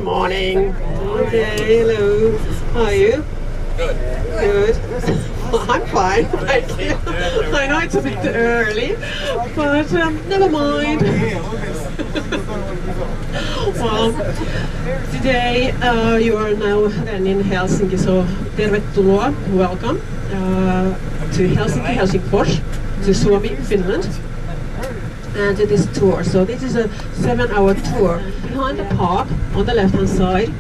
Good morning. Okay, hello. How are you? Good. Good. I'm fine, thank you. I know it's a bit early, but never mind. Well, today you are now then in Helsinki, so tervetuloa, welcome to Helsinki, Helsingfors, to Suomi, Finland, and to this tour. So this is a 7-hour tour. Behind the park, on the left-hand side,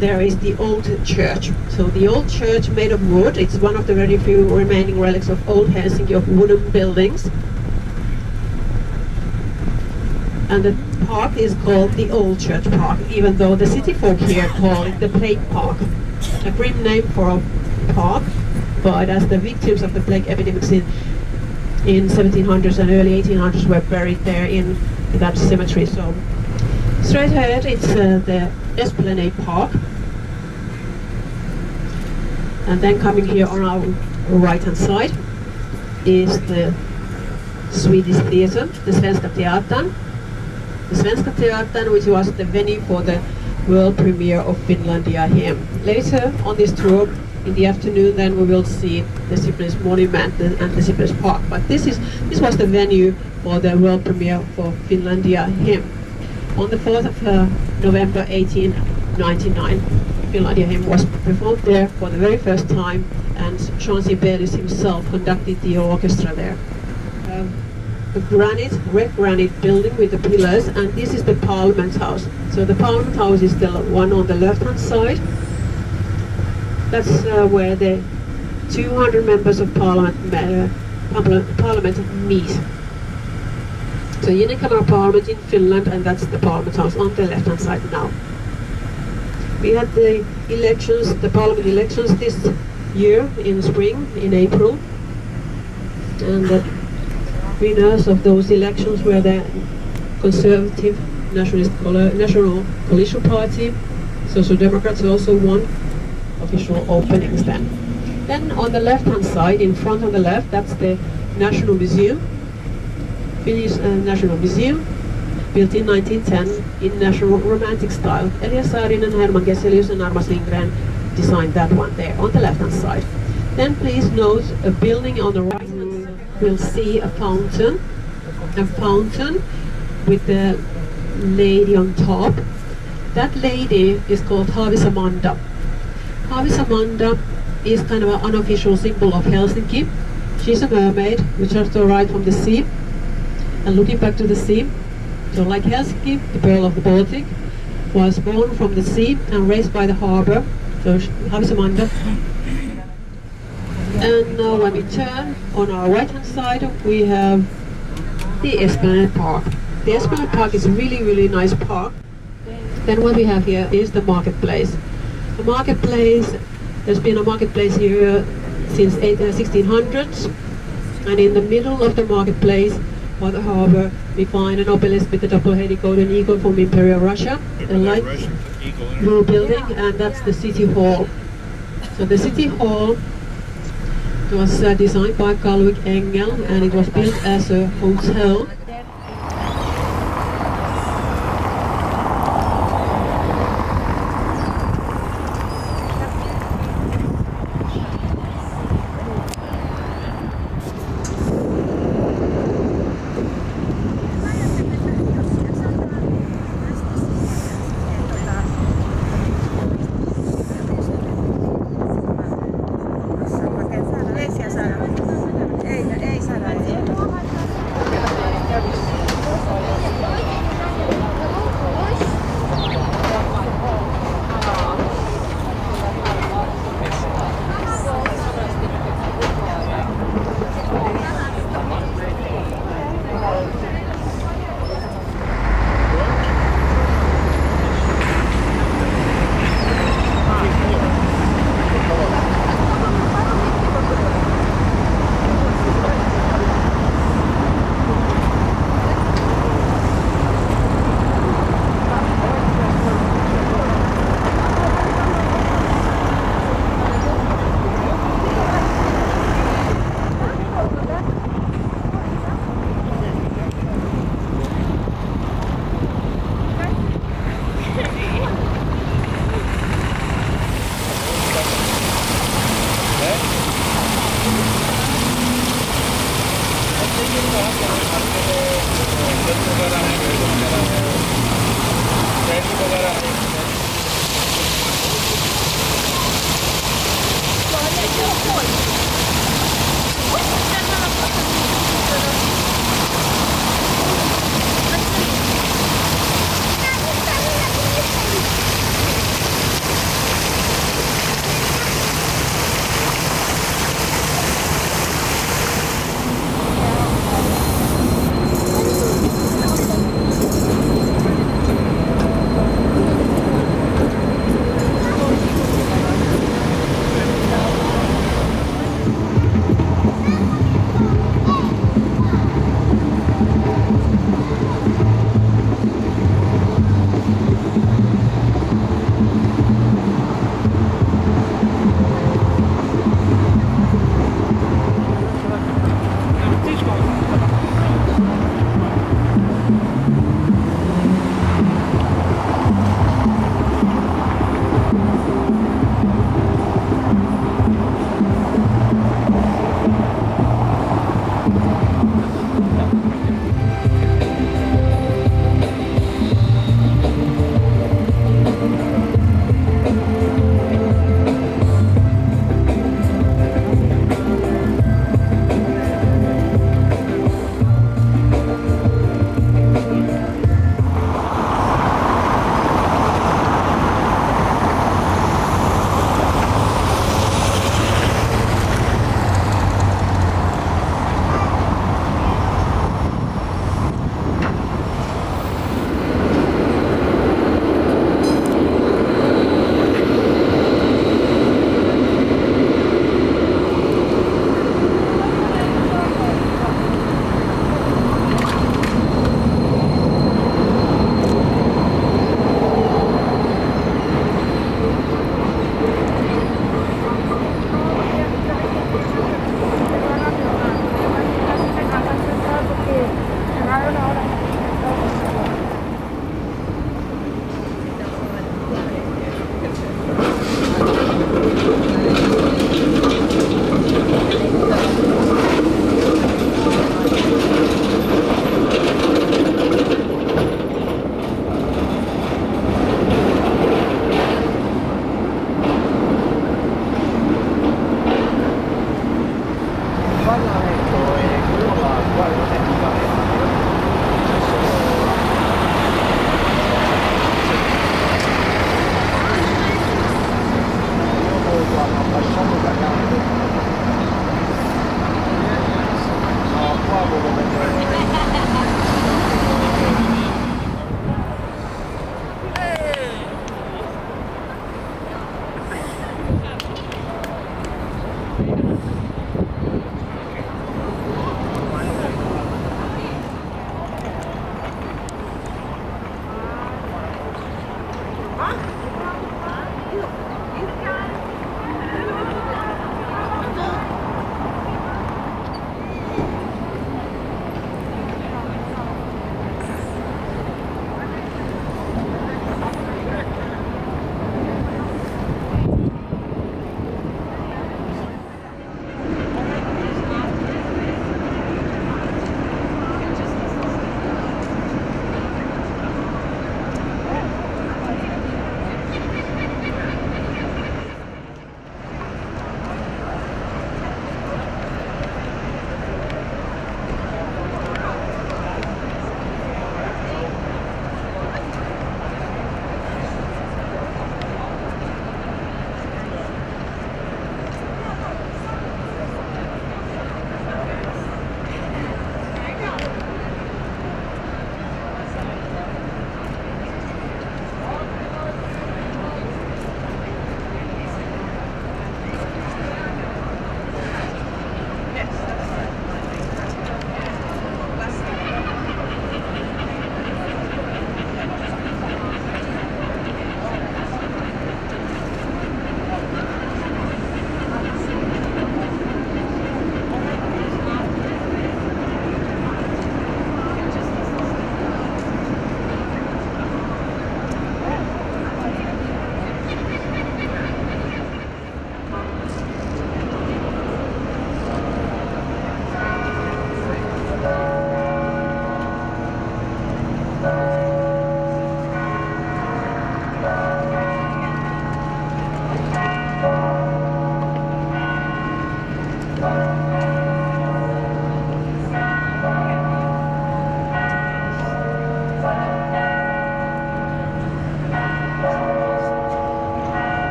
there is the old church. So the old church made of wood. It's one of the very few remaining relics of old Helsinki of wooden buildings. And the park is called the Old Church Park, even though the city folk here call it the Plague Park. A grim name for a park, but as the victims of the plague epidemics in 1700s and early 1800s were buried there in that cemetery. So straight ahead it's the Esplanade Park, and then coming here on our right hand side is the Swedish theatre, the Svenska Teatern. The Svenska Teatern, which was the venue for the world premiere of Finlandia hymn. Later on this tour in the afternoon, then we will see the Sibelius Monument and the Sibelius Park. But this was the venue for the world premiere for Finlandia hymn. On the 4th of November 1899, Finlandia hymn was performed there for the very first time, and Sibelius himself conducted the orchestra there. A red granite building with the pillars, and this is the Parliament House. So the Parliament House is the one on the left-hand side. That's where the 200 members of Parliament meet. So unicameral Parliament in Finland, and that's the Parliament House on the left-hand side now. We had the elections, the Parliament elections this year in spring, in April, and the winners of those elections were the Conservative National Coalition Party. Social Democrats also won official openings then. Then on the left-hand side, in front on the left, that's the National Museum, Finnish National Museum, built in 1910 in national romantic style. Elias Saarinen, Herman Geselius and Armas Lindgren designed that one there on the left-hand side. Then please note a building on the right-hand side. We'll see a fountain with the lady on top. That lady is called Haavisamanda. Haavisamanda is kind of an unofficial symbol of Helsinki. She's a mermaid which just arrived from the sea and looking back to the sea. So like Helsinki, the pearl of the Baltic, was born from the sea and raised by the harbor. So Haavisamanda. And now when we turn on our right hand side, we have the Esplanade Park. The Esplanade Park is a really nice park. Then what we have here is the marketplace. The marketplace, there's been a marketplace here since 1600s, and in the middle of the marketplace by the harbor we find an obelisk with a double-headed golden eagle from Imperial Russia, a light blue building, and that's the City Hall. So the City Hall was designed by Carl Engel, and it was built as a hotel.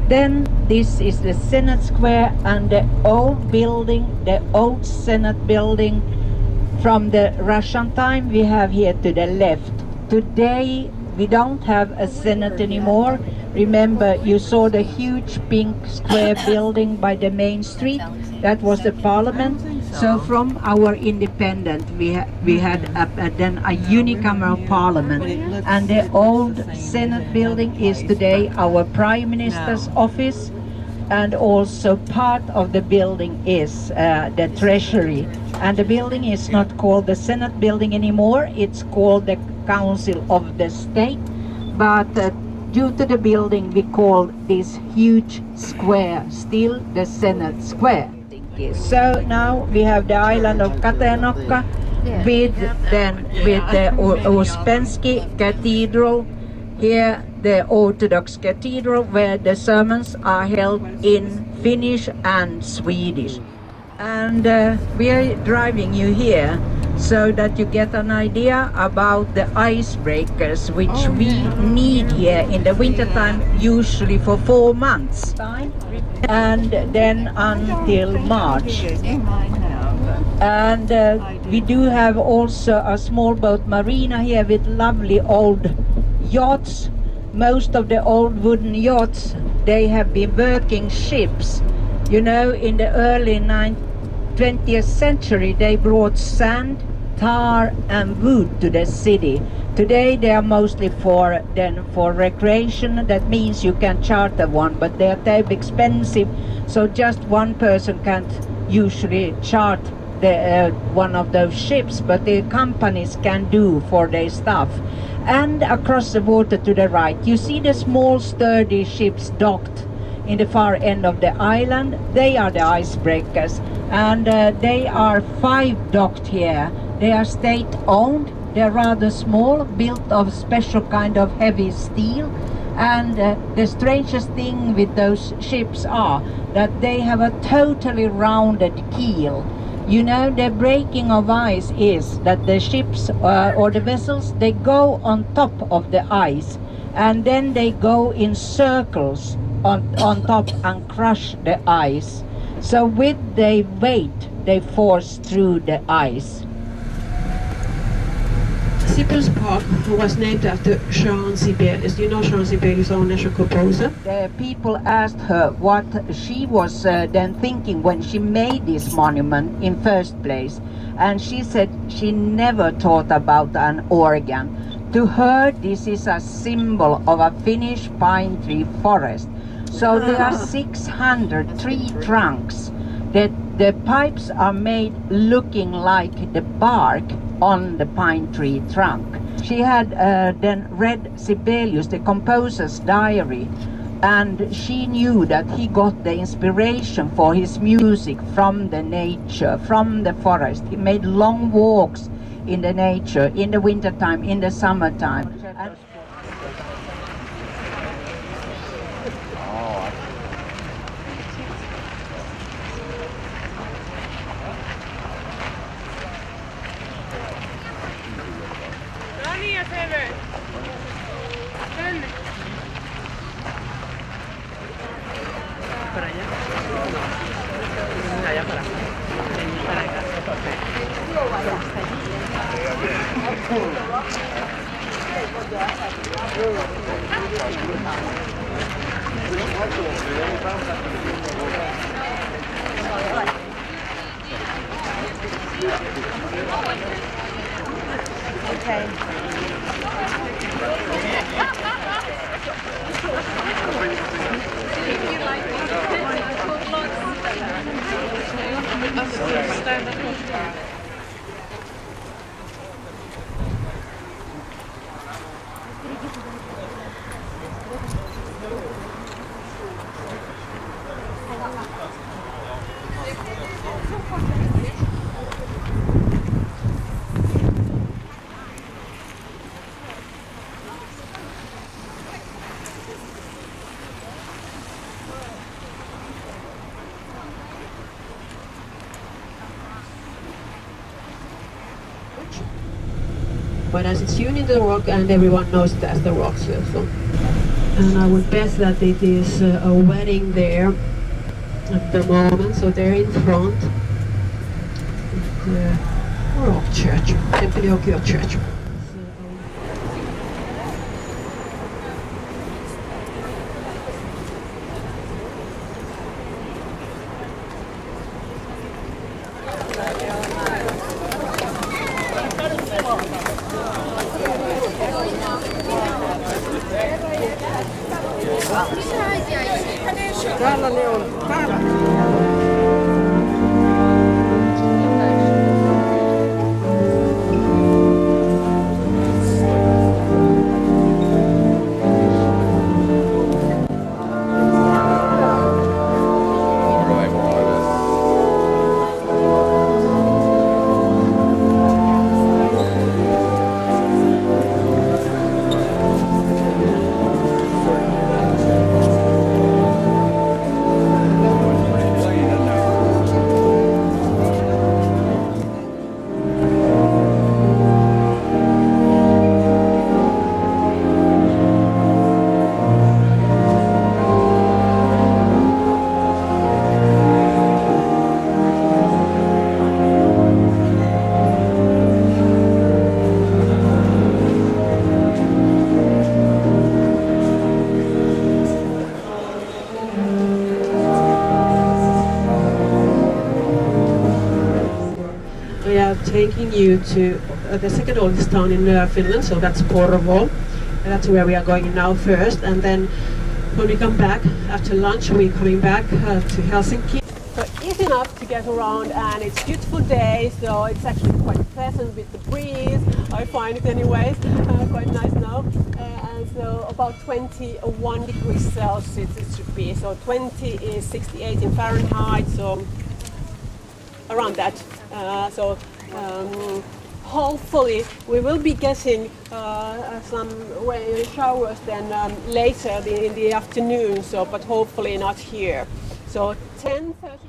Then this is the Senate Square and the old building, the old Senate building from the Russian time we have here to the left. Today we don't have a Senate anymore. Remember, you saw the huge pink square building by the main street. That was the parliament. So from our independence we had then a unicameral parliament, and the old Senate building is today our Prime Minister's office, and also part of the building is the Treasury. And the building is not called the Senate building anymore, it's called the Council of the State, but due to the building we call this huge square still the Senate Square. So now we have the island of Katenokka with the Ouspensky Cathedral, here the Orthodox Cathedral where the sermons are held in Finnish and Swedish. And we are driving you here so that you get an idea about the icebreakers which we need here in the winter time, usually for 4 months and then until March. And we do have also a small boat marina here with lovely old yachts. Most of the old wooden yachts, they have been working ships You know, in the early 20th century, they brought sand, tar and wood to the city. Today they are mostly for recreation. That means you can charter one, but they are too expensive, so just one person can't usually chart one of those ships, but the companies can do for their stuff. And across the water to the right, you see the small sturdy ships docked in the far end of the island. They are the icebreakers, and they are 5 docked here. They are state-owned. They're rather small, built of special kind of heavy steel. And the strangest thing with those ships are that they have a totally rounded keel. You know, the breaking of ice is that the ships or the vessels, they go on top of the ice, and then they go in circles on top and crush the ice. So with their weight, they force through the ice. Sibelius Park was named after Jean Sibelius. You know Jean Sibelius, our national composer? The people asked her what she was then thinking when she made this monument in first place. And she said she never thought about an organ. To her, this is a symbol of a Finnish pine tree forest. So there are 600 tree trunks. The pipes are made looking like the bark on the pine tree trunk. She had then read Sibelius, the composer's diary, and she knew that he got the inspiration for his music from the nature, from the forest. He made long walks in the nature, in the wintertime, in the summertime. But as it's hewn in the rock, and everyone knows it as the rock circle. And I would bet that it is a wedding there at the moment, so they're in front of the rock church, Sibelius church. Täällä ne on. Täällä. taking you to the second oldest town in Finland, so that's Porvoo. That's where we are going now first, and then when we come back after lunch, we're coming back to Helsinki. So it's enough to get around, and it's a beautiful day, so it's actually quite pleasant with the breeze. I find it anyways, quite nice now. And so about 21 degrees Celsius it should be. So 20 is 68 in Fahrenheit, so around that. Hopefully we will be getting some rain showers then later in the afternoon, so but hopefully not here. So 10:30.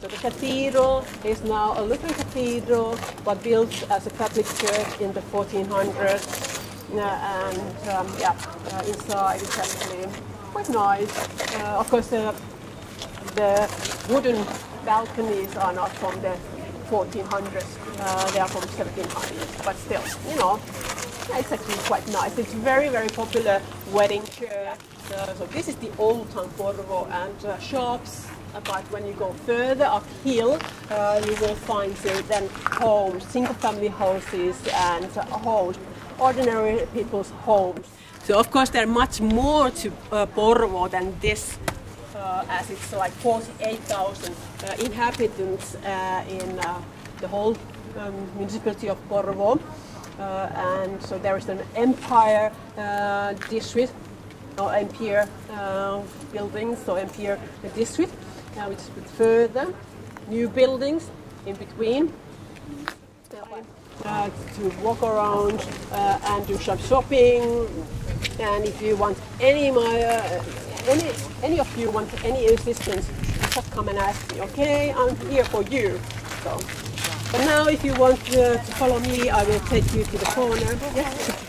The cathedral is now a Lutheran cathedral, but built as a Catholic church in the 1400s. Inside it's actually quite nice. Of course, the wooden balconies are not from the 1400s; they are from 1700s. But still, you know, it's actually quite nice. It's very, very popular wedding church. So this is the old town Porvoo, and shops. But when you go further uphill, you will find then homes, single-family houses, and homes, ordinary people's homes. So of course there are much more to Porvoo than this, as it's like 48,000 inhabitants in the whole municipality of Porvoo, and so there is an Empire district, or Empire buildings, so Empire district. Now it's a bit further, new buildings in between to walk around and do some shopping. And if you want any of you want any assistance, just come and ask me. Okay, I'm here for you. So, but now if you want to follow me, I will take you to the corner. Yes.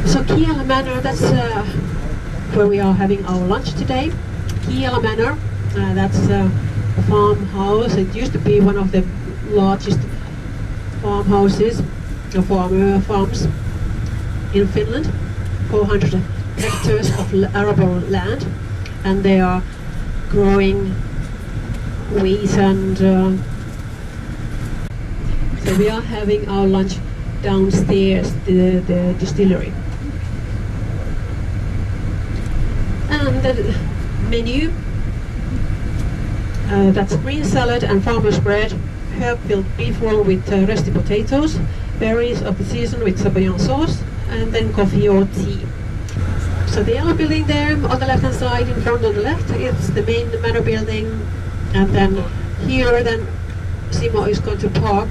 So Kiiala Manor, that's where we are having our lunch today. Kiiala Manor, that's a farmhouse. It used to be one of the largest farmhouses, farms in Finland. 400 hectares of arable land, and they are growing wheat and so we are having our lunch downstairs, the distillery. And the menu, that's green salad and farmer's bread, herb-filled beef roll with rusty potatoes, berries of the season with Sibelius sauce, and then coffee or tea. So the yellow building there on the left hand side, in front on the left, it's the main manor building, and then here then Simo is going to park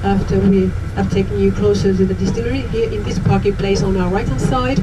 after we have taken you closer to the distillery, here in this parking place on our right hand side.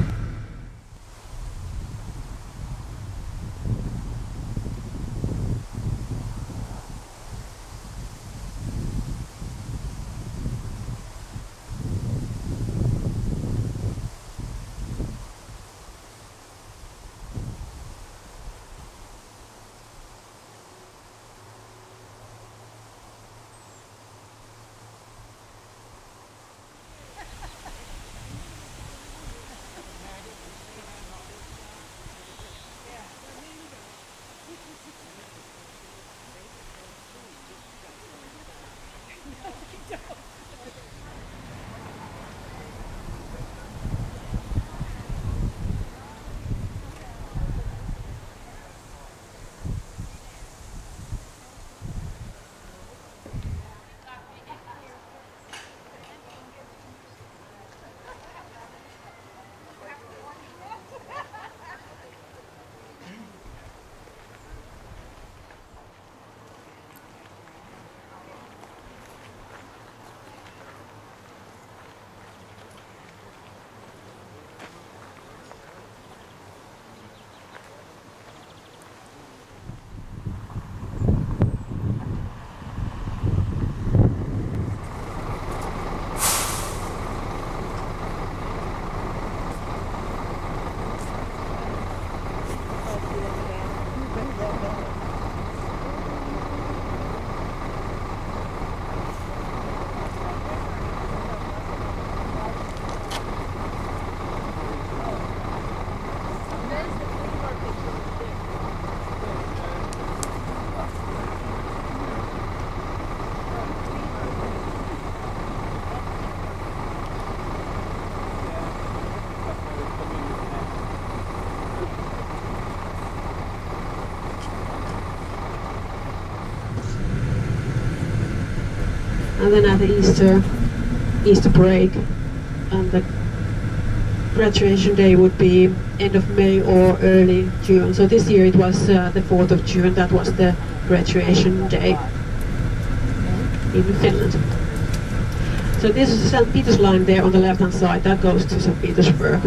and then at the Easter break, and the graduation day would be end of May or early June. So this year it was the 4th of June, that was the graduation day in Finland. So this is the St. Peter's line there on the left hand side, that goes to St. Petersburg.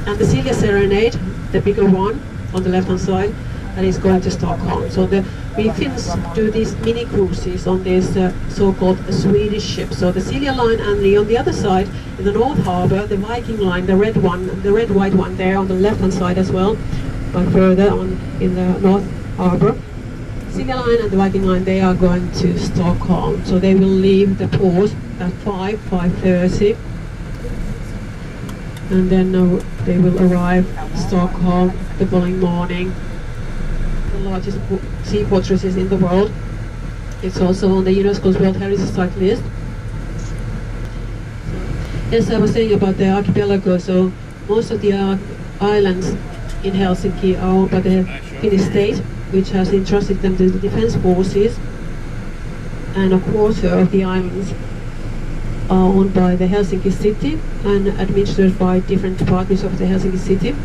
And the Silja Serenade, the bigger one on the left hand side, that is going to Stockholm. So we Finns do these mini cruises on this so-called Swedish ship. So the Silja line, and on the other side, in the North Harbour, the Viking line, the red white one there on the left hand side as well, but further on in the North Harbour. Silja line and the Viking line, they are going to Stockholm. So they will leave the port at 5:30, and then they will arrive Stockholm the following morning. The largest sea fortresses in the world. It's also on the UNESCO's World Heritage Site list. Yes, I was saying about the archipelago, so most of the islands in Helsinki are owned by the Finnish state, which has entrusted them to the defense forces, and a quarter of the islands are owned by the Helsinki city and administered by different departments of the Helsinki city.